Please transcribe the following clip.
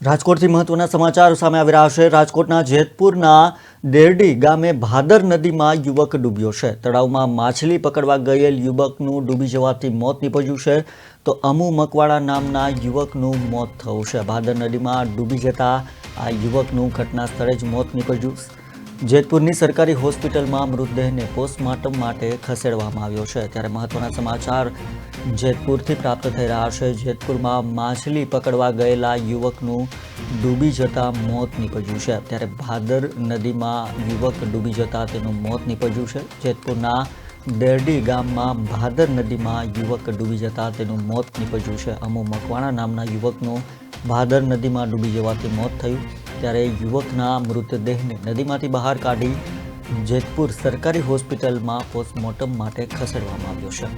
રાજકોટથી મહત્વના સમાચાર સામે આવી રહ્યા છે। રાજકોટના જેતપુરના દેરડી ગામે ભાદર નદીમાં યુવક ડૂબ્યો છે। તળાવમાં માછલી પકડવા ગયેલ યુવકનું ડૂબી જવાથી મોત નીપજ્યું છે, તો અમુ મકવાણા નામના યુવકનું મોત થયું છે। ભાદર નદીમાં ડૂબી જતા આ યુવકનું ઘટના સ્થળે જ મોત નીપજ્યું। જેતપુરની સરકારી હોસ્પિટલમાં મૃતદેહને પોસ્ટમોર્ટમ માટે ખસેડવામાં આવ્યો છે। ત્યારે મહત્વના સમાચાર જેતપુરથી પ્રાપ્ત થઈ રહ્યા છે। જેતપુરમાં માછલી પકડવા ગયેલા યુવકનું ડૂબી જતા મોત નીપજ્યું છે। ત્યારે ભાદર નદીમાં યુવક ડૂબી જતા તેનું મોત નીપજ્યું છે। જેતપુરના દેરડી ગામમાં ભાદર નદીમાં યુવક ડૂબી જતા તેનું મોત નીપજ્યું છે। અમુ મકવાણા નામના યુવકનું ભાદર નદીમાં ડૂબી જવાથી મોત થયું। ત્યારે યુવકના મૃતદેહને નદીમાંથી બહાર કાઢી જેતપુર સરકારી હોસ્પિટલમાં પોસ્ટમોર્ટમ માટે ખસેડવામાં આવ્યો છે।